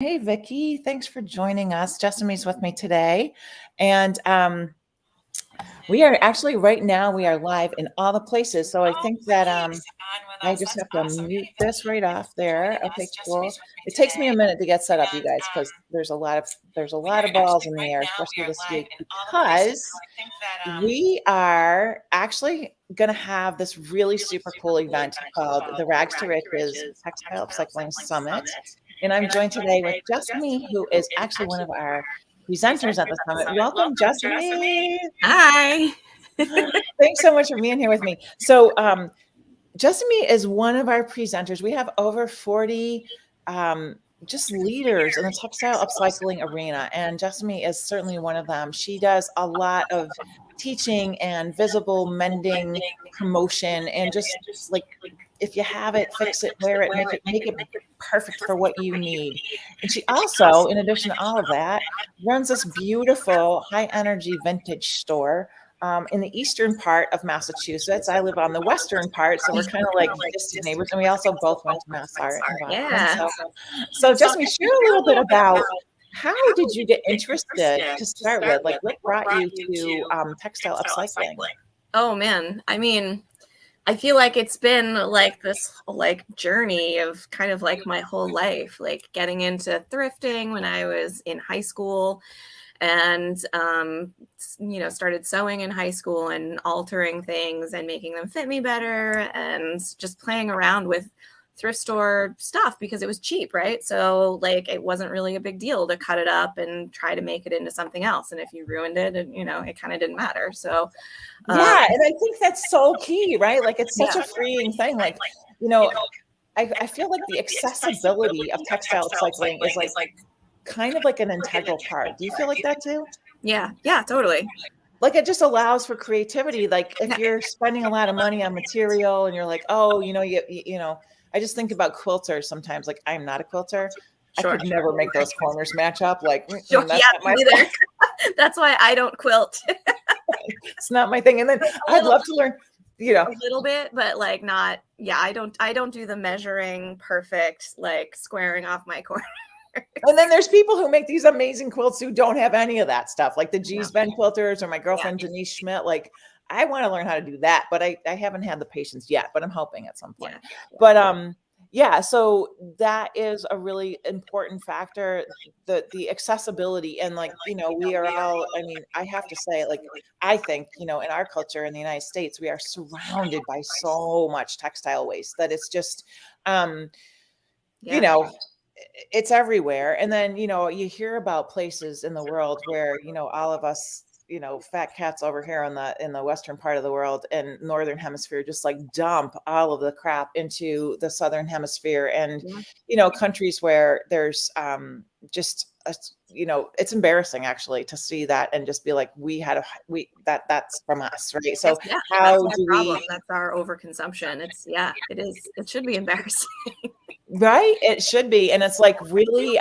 Hey, Vicky, thanks for joining us. Jessamy's with me today. And we are actually right now, we are live in all the places. So I think that I just have to mute this right off there. Okay, cool. It takes me a minute to get set up, you guys, because there's a lot of balls in the air, especially this week, because we are actually going to have this really super cool event called the Rags to Riches Textile Upcycling Summit. And I'm joined today with Jessamy, who is actually one of our presenters at the summit. Welcome, Jessamy. Hi. Thanks so much for being here with me. So, Jessamy is one of our presenters. We have over 40 just leaders in the textile upcycling arena, and Jessamy is certainly one of them. She does a lot of teaching and visible mending promotion, and just like if you have it, fix it, wear it, make it perfect for what you need. And she also, in addition to all of that, runs this beautiful high energy vintage store in the eastern part of Massachusetts. I live on the western part, so we're kind of like distant neighbors. And we also both went to Mass Art in Boston. Yeah. So Jessamy, share a little bit about how did you get interested to start with? Like, what brought you to textile upcycling? Oh man. I feel like it's been like this journey of kind of like my whole life, like getting into thrifting when I was in high school and started sewing in high school and altering things and making them fit me better and just playing around with thrift store stuff because it was cheap, right? So like it wasn't really a big deal to cut it up and try to make it into something else. And if you ruined it, it kind of didn't matter. So yeah, and I think that's so key, right? Like it's such a freeing thing. Like, I feel like the accessibility of textile upcycling is like kind of like an integral part. Do you feel like that too? Yeah, totally. Like it just allows for creativity. Like if you're spending a lot of money on material and you're like, oh, I just think about quilters sometimes. Like I'm not a quilter. Sure. I could never make those corners match up. Like that's yeah, not my thing. That's why I don't quilt. It's not my thing. And then I'd love to learn, a little bit, but like not. Yeah, I don't do the measuring perfect, like squaring off my corner. And then there's people who make these amazing quilts who don't have any of that stuff, like the G's Ben quilters or my girlfriend Denise Schmidt. Like I want to learn how to do that, but I haven't had the patience yet, but I'm hoping at some point. But so that is a really important factor, the accessibility. And like, we are all, I have to say, like, I think, in our culture in the United States, we are surrounded by so much textile waste that it's just, it's everywhere. And then, you hear about places in the world where, all of us, fat cats over here in the western part of the world and northern hemisphere just like dump all of the crap into the southern hemisphere. And, countries where there's just it's embarrassing actually to see that and just be like, that's from us, right? So how do we? That's our overconsumption. It is. It should be embarrassing. Right? It should be. And it's like really,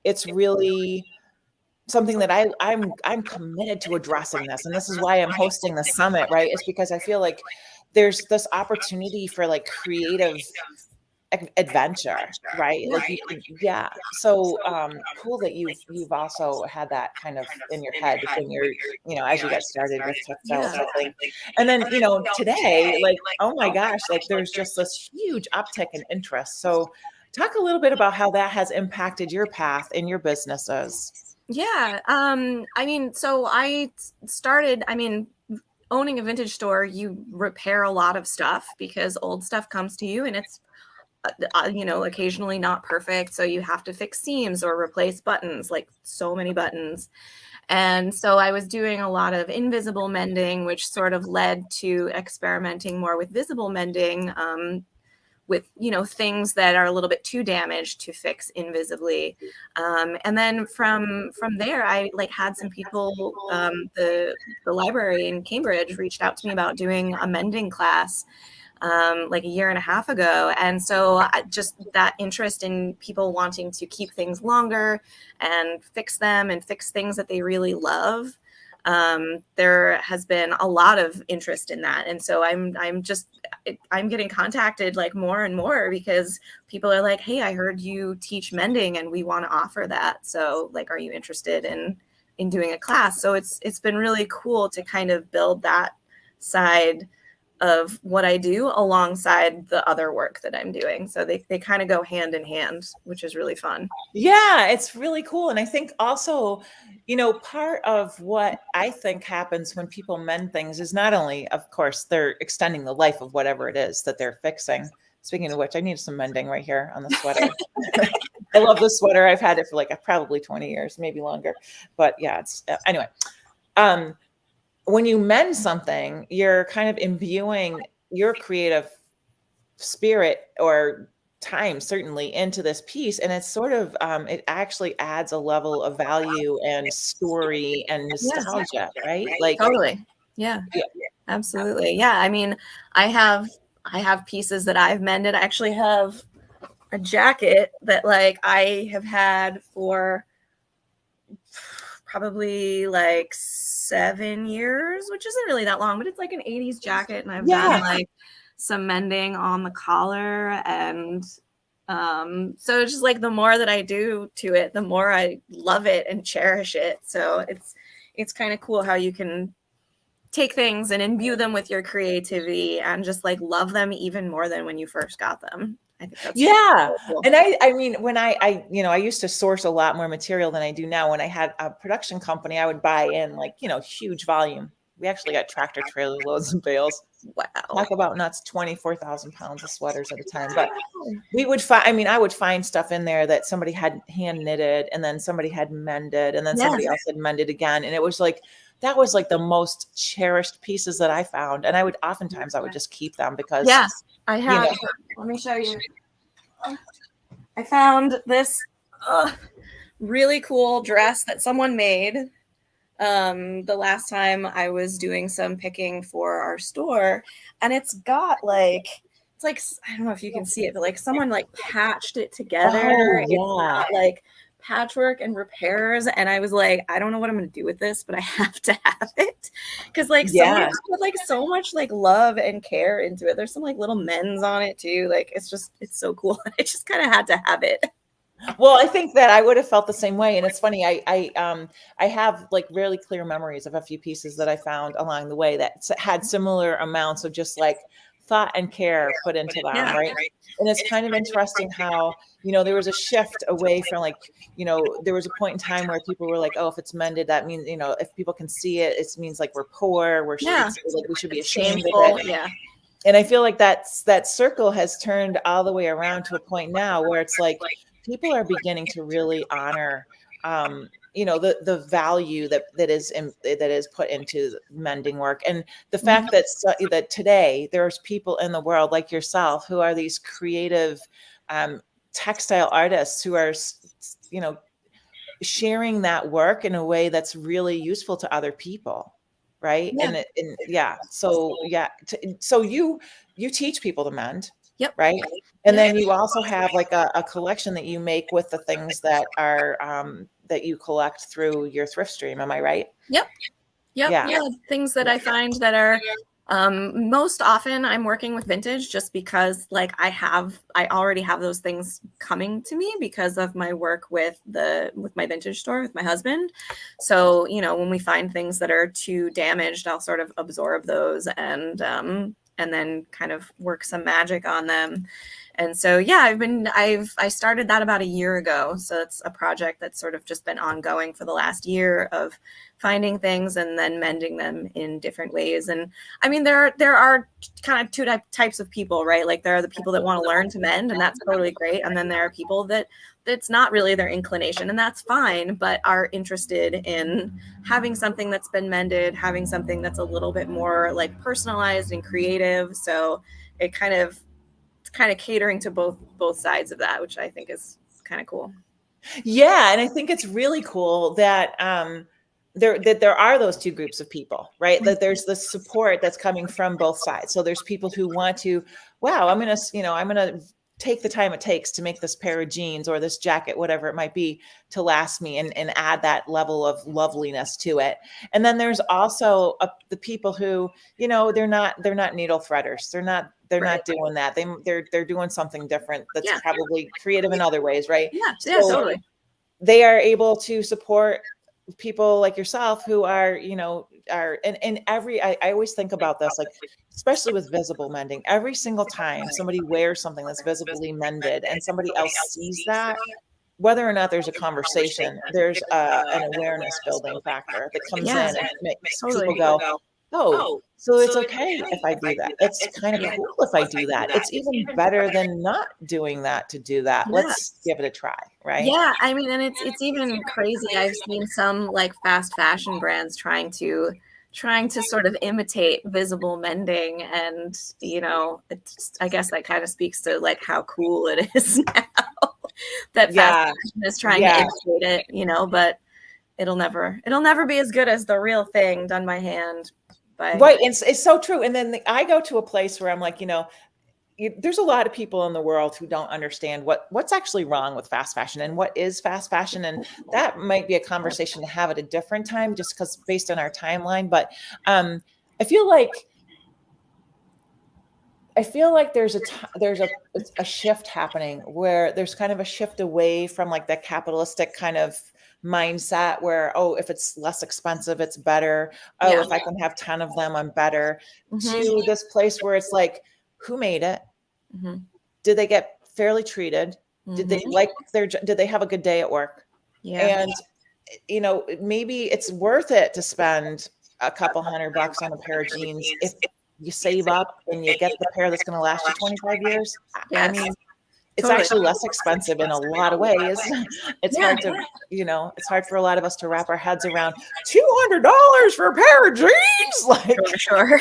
it's really something that I'm committed to addressing this. And this is why I'm hosting the summit, right? It's because I feel like there's this opportunity for like creative adventure, right? Like So cool that you've also had that kind of in your head when you're, as you got started with textile upcycling. And then, today, like, oh my gosh, like there's just this huge uptick in interest. So talk a little bit about how that has impacted your path in your businesses. Yeah. So I started, owning a vintage store, you repair a lot of stuff because old stuff comes to you and it's occasionally not perfect. So you have to fix seams or replace buttons, like so many buttons. And so I was doing a lot of invisible mending, which sort of led to experimenting more with visible mending, with, things that are a little bit too damaged to fix invisibly. And then from there, I had some people, the library in Cambridge reached out to me about doing a mending class like a year and a half ago. And so just that interest in people wanting to keep things longer and fix them and fix things that they really love there has been a lot of interest in that. And so I'm getting contacted like more and more because people are like, hey, I heard you teach mending and we want to offer that. So like, are you interested in doing a class? So it's been really cool to kind of build that side of what I do alongside the other work that I'm doing. So they kind of go hand in hand, which is really fun. Yeah, it's really cool. And I think also, part of what I think happens when people mend things is not only, of course, they're extending the life of whatever it is that they're fixing. Speaking of which, I need some mending right here on the sweater. I love this sweater. I've had it for like probably 20 years, maybe longer. But yeah, it's anyway. When you mend something, you're kind of imbuing your creative spirit or time certainly into this piece, and it's sort of it actually adds a level of value and story and nostalgia, right? Like Totally. Yeah, absolutely. Yeah. I mean, I have pieces that I've mended. I actually have a jacket that like I have had for probably like 7 years, which isn't really that long, but it's like an 80s jacket. And I've done like some mending on the collar. And so it's just like the more that I do to it, the more I love it and cherish it. So it's kind of cool how you can take things and imbue them with your creativity and just like love them even more than when you first got them. I think that's really cool. And I mean, when I used to source a lot more material than I do now. When I had a production company, I would buy in like, huge volume. We actually got tractor trailer loads and bales. Wow. Talk about nuts, 24,000 pounds of sweaters at a time. But we would find, I would find stuff in there that somebody had hand knitted and then somebody had mended and then somebody else had mended again. And it was like, that was like the most cherished pieces that I found. And I would just keep them because I have, let me show you. I found this really cool dress that someone made the last time I was doing some picking for our store, and it's got like, it's like, I don't know if you can see it, but like someone like patched it together. It's got like patchwork and repairs, and I was like, I don't know what I'm gonna do with this, but I have to have it because like someone put like so much like love and care into it. There's some like little men's on it too. Like it's so cool. I just kind of had to have it. Well, I think that I would have felt the same way. And it's funny, I have like really clear memories of a few pieces that I found along the way that had similar amounts of just like thought and care put into them, right? And it's kind of interesting how, there was a shift away from like, there was a point in time where people were like, oh, if it's mended, that means, if people can see it, it means like we're poor, like we should be ashamed of it. Yeah. And I feel like that circle has turned all the way around to a point now where it's like, people are beginning to really honor, the value that is put into mending work, and the fact that today there's people in the world like yourself who are these creative textile artists who are, sharing that work in a way that's really useful to other people, right? So you teach people to mend. Yep. Right. And then you also have like a collection that you make with the things that are that you collect through your thrift stream. Am I right? Yep. Yeah. Things that I find that are most often I'm working with vintage just because like I already have those things coming to me because of my work with my vintage store with my husband. So, when we find things that are too damaged, I'll sort of absorb those and then kind of work some magic on them. And so, I started that about a year ago. So it's a project that's sort of just been ongoing for the last year of finding things and then mending them in different ways. And I mean, there are kind of two types of people, right? Like there are the people that want to learn to mend, and that's totally great. And then there are people that's not really their inclination, and that's fine, but are interested in having something that's been mended, having something that's a little bit more like personalized and creative. So it's kind of catering to both sides of that, which I think is kind of cool. Yeah. And I think it's really cool that there are those two groups of people, right? That there's the support that's coming from both sides. So there's people who want to, wow, I'm going to take the time it takes to make this pair of jeans or this jacket, whatever it might be, to last me and add that level of loveliness to it. And then there's also the people who, you know, they're not needle threaders. They're not doing that. They're doing something different that's probably creative in other ways, right? Yeah, totally. They are able to support people like yourself who are, you know, and I always think about this, like, especially with visible mending, every single time somebody wears something that's visibly mended and somebody else sees that, whether or not there's a conversation, there's an awareness building factor that comes in and makes people go, oh, so it's okay if I do that. It's kind of cool if I do that. It's even better than not doing that to do that. Let's give it a try, right? Yeah, I mean, and it's even crazy. I've seen some like fast fashion brands trying to sort of imitate visible mending, and you know, I guess that kind of speaks to like how cool it is now that fast fashion is trying to imitate it, you know, but it'll never be as good as the real thing done by hand. Right. It's so true. And then I go to a place where I'm like, you know, there's a lot of people in the world who don't understand what's actually wrong with fast fashion and what is fast fashion. And that might be a conversation to have at a different time, just because based on our timeline. But I feel like there's a shift happening where there's kind of a shift away from like that capitalistic kind of mindset where, oh, if it's less expensive, it's better. Oh, if I can have 10 of them, I'm better. To this place where it's like, who made it? Did they get fairly treated? Did they did they have a good day at work? And, you know, maybe it's worth it to spend a couple $100 on a pair of jeans if you save up and you get the pair that's going to last you 25 years. I mean, it's actually less expensive in a lot of ways. It's hard to, you know, it's hard for a lot of us to wrap our heads around $200 for a pair of jeans. Like, sure.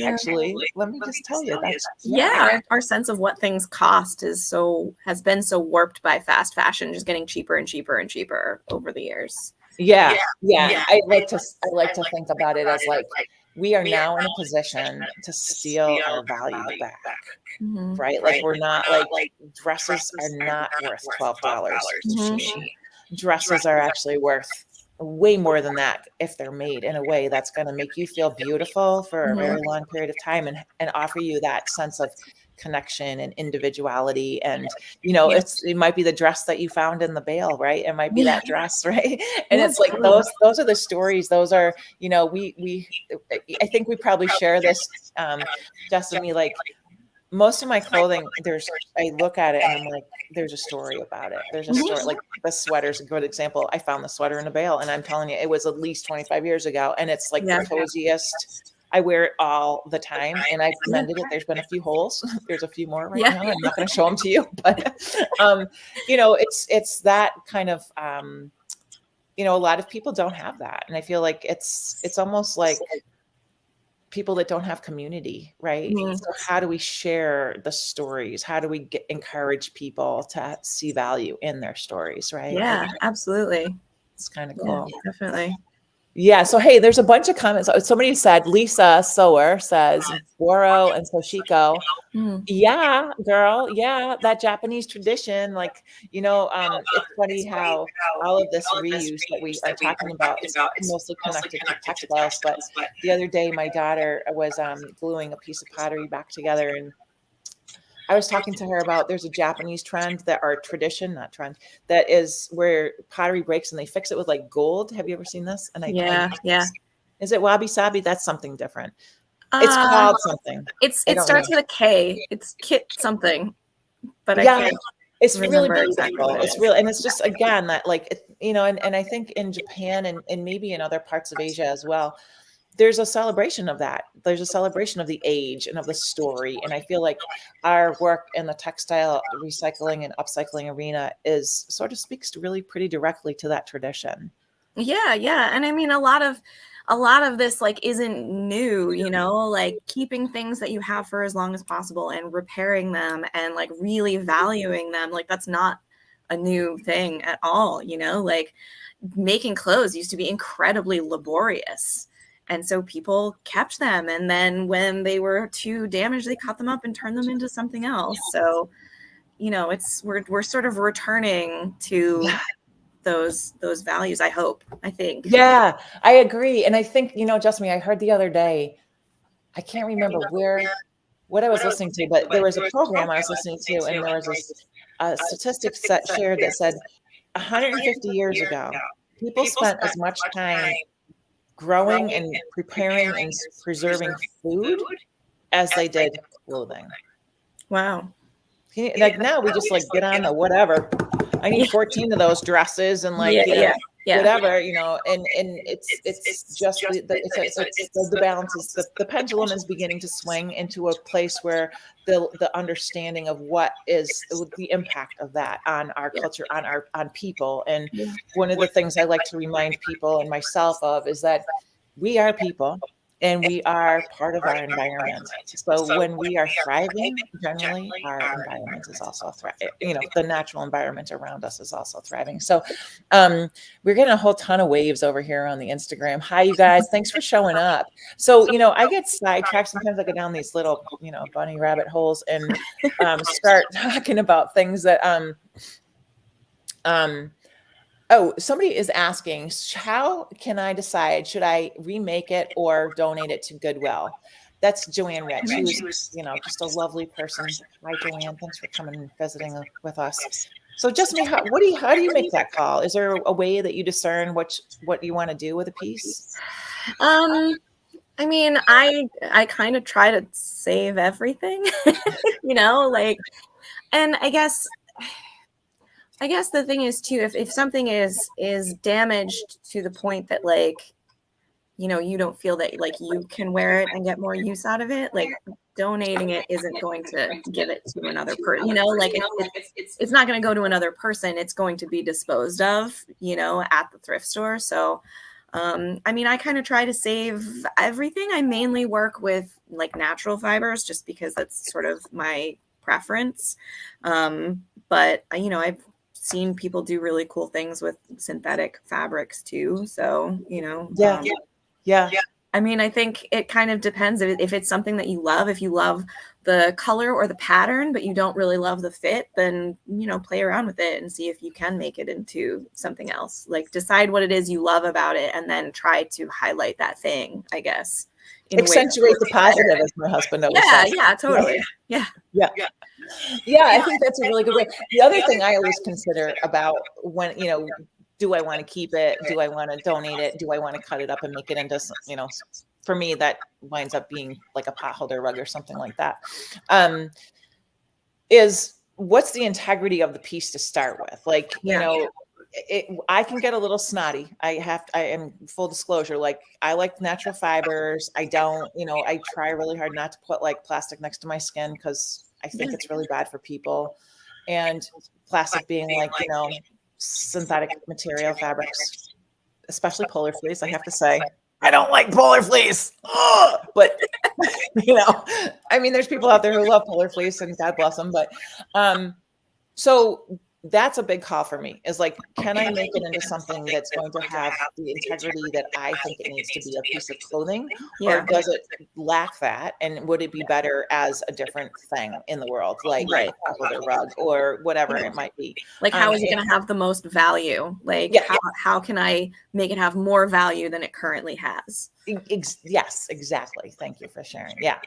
Actually, let me just tell you that. Our sense of what things cost has been so warped by fast fashion, just getting cheaper and cheaper and cheaper over the years. I like to think about it as like, we are now in a position to steal our value back, right? Like, we're not like dresses are not worth $12. Dresses are actually worth way more than that if they're made in a way that's going to make you feel beautiful for a very long period of time and offer you that sense of connection and individuality. And, you know, it might be the dress that you found in the bale, right? It might be that dress, right? And it's like, those are the stories. Those are, you know, I think we probably share this, Jessamy, like, most of my clothing, I look at it and I'm like, there's a story about it. There's a story. Like, the sweater's a good example. I found the sweater in a bale, and I'm telling you, it was at least 25 years ago. And it's like the coziest. I wear it all the time, and I've mended it. There's been a few holes. There's a few more right now. I'm not going to show them to you, but you know, it's that kind of, you know, a lot of people don't have that. And I feel like it's almost like people that don't have community, right? So how do we share the stories? How do we encourage people to see value in their stories, right? Yeah, absolutely. It's kind of cool. Definitely. Yeah. So, hey, there's a bunch of comments. Somebody said, Lisa Sower says, Boro and Soshiko. Yeah, girl. Yeah. That Japanese tradition. Like, you know, it's funny how all of this reuse that we are talking about is mostly connected to textiles. But the other day, my daughter was gluing a piece of pottery back together, and I was talking to her about, there's a Japanese trend that that is where pottery breaks and they fix it with like gold. Have you ever seen this? And is it wabi sabi? That's something different. It's called something. It starts with a K. It's kit something. But it's really beautiful. It's real, and it's just, again, that like, you know, and I think in Japan and maybe in other parts of Asia as well, there's a celebration of that. There's a celebration of the age and of the story. And I feel like our work in the textile recycling and upcycling arena sort of speaks to really pretty directly to that tradition. Yeah. And I mean, a lot of this like isn't new, you know, like keeping things that you have for as long as possible and repairing them and like really valuing them. Like, that's not a new thing at all, you know, like making clothes used to be incredibly laborious. And so people kept them. And then when they were too damaged, they cut them up and turned them into something else. So, we're sort of returning to those values, I think. Yeah, I agree. And I think, Jessamy, I heard the other day, I can't remember what I was listening to, but there was a program I was listening to, and there was a statistics that shared that said 150 years ago, people spent as much time growing and preparing and preserving food as they did clothing. Wow. Like now we just like get on the whatever. I need 14 of those dresses and whatever, and it's just the balance is the pendulum is beginning to swing into a place where the understanding of what is the impact of that on our culture, on people. And one of the things I like to remind people and myself of is that we are people and we are part of our environment. So when we are thriving, generally our environment is also thriving. The natural environment around us is also thriving. So we're getting a whole ton of waves over here on the Instagram. Hi, you guys. Thanks for showing up. So, I get sidetracked. Sometimes I go down these little, bunny rabbit holes and start talking about things that oh, somebody is asking, how can I decide, should I remake it or donate it to Goodwill? That's Joanne Rich, who's, just a lovely person. Hi, Joanne. Thanks for coming and visiting with us. So Jessamy, how do you make that call? Is there a way that you discern what you want to do with a piece? I mean, I kind of try to save everything, and I guess the thing is too, if something is damaged to the point that you don't feel that you can wear it and get more use out of it, donating it isn't going to give it to another person. It's not going to go to another person. It's going to be disposed of, at the thrift store. So, I mean, I kind of try to save everything. I mainly work with natural fibers just because that's sort of my preference. But I've seen people do really cool things with synthetic fabrics too. So, Yeah. I mean, I think it kind of depends if it's something that you love. If you love the color or the pattern, but you don't really love the fit, then, play around with it and see if you can make it into something else. Decide what it is you love about it and then try to highlight that thing, I guess. Accentuate the positive, as my husband always says. Yeah, totally. Yeah. I think that's a really good way. The other thing I always consider about when, do I want to keep it? Do I want to donate it? Do I want to cut it up and make it into, for me, that winds up being like a potholder rug or something like that. Is what's the integrity of the piece to start with? I can get a little snotty. I am full disclosure. I like natural fibers. I don't, I try really hard not to put plastic next to my skin because I think it's really bad for people. And plastic being synthetic material fabrics, especially polar fleece. I have to say, I don't like polar fleece, but I mean, there's people out there who love polar fleece and God bless them. But so that's a big call for me is can I make it into something that's going to have the integrity that I think it needs to be a piece of clothing, or does it lack that? And would it be better as a different thing in the world, a rug or whatever it might be? How is it going to have the most value? How can I make it have more value than it currently has? Yes, exactly. Thank you for sharing. Yeah.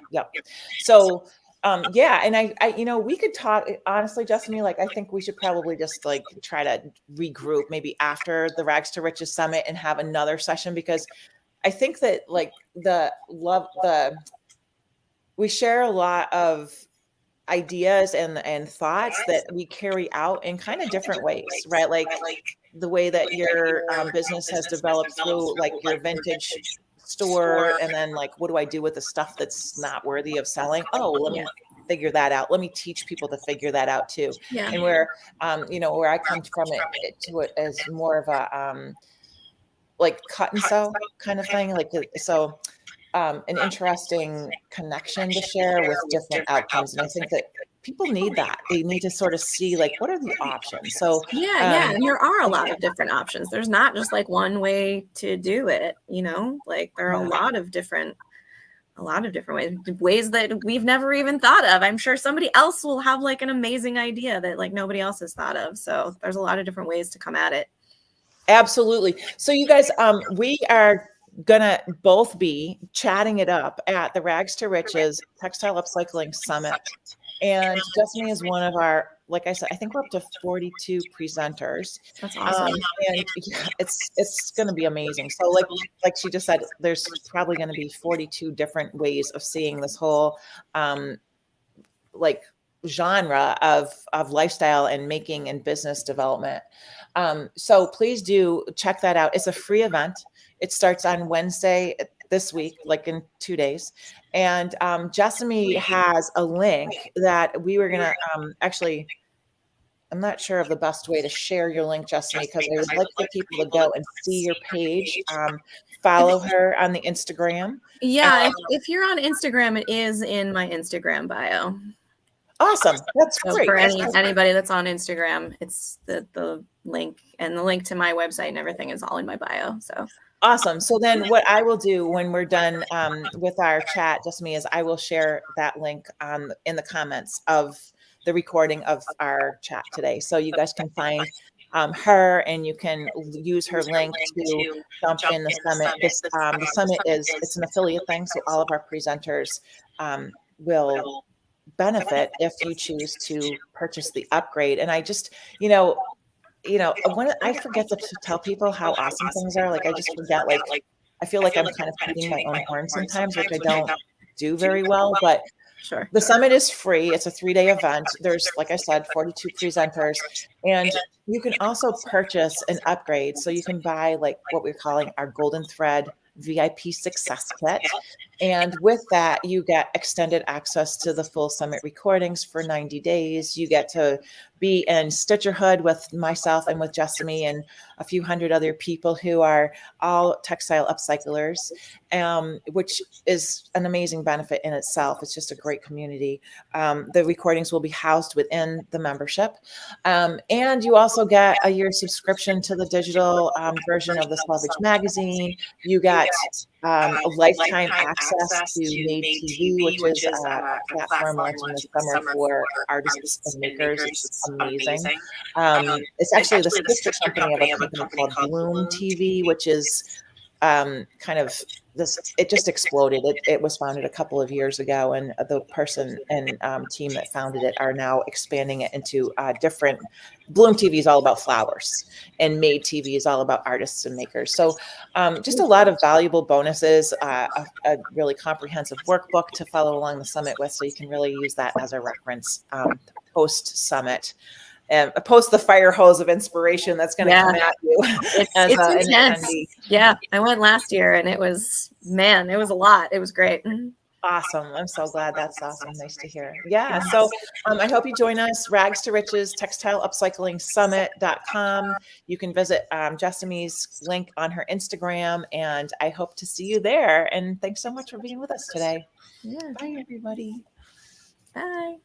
So, and I we could talk honestly, Jessamy, I think we should probably just try to regroup maybe after the Rags to Riches Summit and have another session, because I think that we share a lot of ideas and thoughts that we carry out in kind of different ways, right? The way that your business has developed through your vintage store, and then what do I do with the stuff that's not worthy of selling? Let me figure that out. Let me teach people to figure that out too. And where where I come from it as more of a cut and sew kind of thing, an interesting connection to share with different outcomes. And I think that people need that. They need to sort of see like, what are the options? So yeah. And there are a lot of different options. There's not just like one way to do it, you know, like there are a lot of different ways that we've never even thought of. I'm sure somebody else will have like an amazing idea that like nobody else has thought of. So there's a lot of different ways to come at it. Absolutely. So you guys, we are gonna both be chatting it up at the Rags to Riches Textile Upcycling Summit. And Jessamy is one of our, like I said, I think we're up to 42 presenters. That's awesome. And yeah, it's going to be amazing. So like she just said, there's probably going to be 42 different ways of seeing this whole like genre of lifestyle and making and business development. So please do check that out. It's a free event. It starts on Wednesday this week, like in 2 days. And Jessamy has a link that we were going to actually, I'm not sure of the best way to share your link, Jessamy, because I would like for people to go and see your page, follow her on the Instagram. Yeah, if you're on Instagram, it is in my Instagram bio. Awesome. That's so great. For anybody that's on Instagram, it's the link, and the link to my website and everything is all in my bio. So awesome. So then what I will do when we're done with our chat, Jessamy, is I will share that link in the comments of the recording of our chat today. So you guys can find her, and you can use her link to jump in the summit. The summit it's an affiliate thing. So all of our presenters will benefit if you choose to purchase the upgrade. And I just, I forget to tell people how awesome things are. Like I just forget, like I feel like I'm kind of tooting my own horn sometimes, which I don't do very well, but sure. The summit is free. It's a 3-day event. There's, like I said, 42 presenters, and you can also purchase an upgrade. So you can buy like what we're calling our Golden Thread VIP Success Kit. And with that, you get extended access to the full summit recordings for 90 days. You get to be in Stitcherhood with myself and with Jessamy and a few hundred other people who are all textile upcyclers, which is an amazing benefit in itself. It's just a great community. The recordings will be housed within the membership. And you also get a year subscription to the digital version of the Salvage magazine. You get a lifetime access to Made TV, which is a platform launching this summer for artists and makers. It's amazing. It's actually the sister company of a company called Bloom TV, which is kind of this, it just exploded. It was founded a couple of years ago, and the person and team that founded it are now expanding it into different. Bloom TV is all about flowers, and Made TV is all about artists and makers. So just a lot of valuable bonuses, a really comprehensive workbook to follow along the summit with, so you can really use that as a reference post-summit. And post the fire hose of inspiration that's going to come at you. It's intense. Yeah, I went last year, and it was a lot. It was great. Awesome. I'm so glad. That's awesome. Nice to hear. Yeah. So I hope you join us. Rags to Riches, Textile Upcycling Summit.com. You can visit Jessamy's link on her Instagram, and I hope to see you there. And thanks so much for being with us today. Yeah. Bye, everybody. Bye.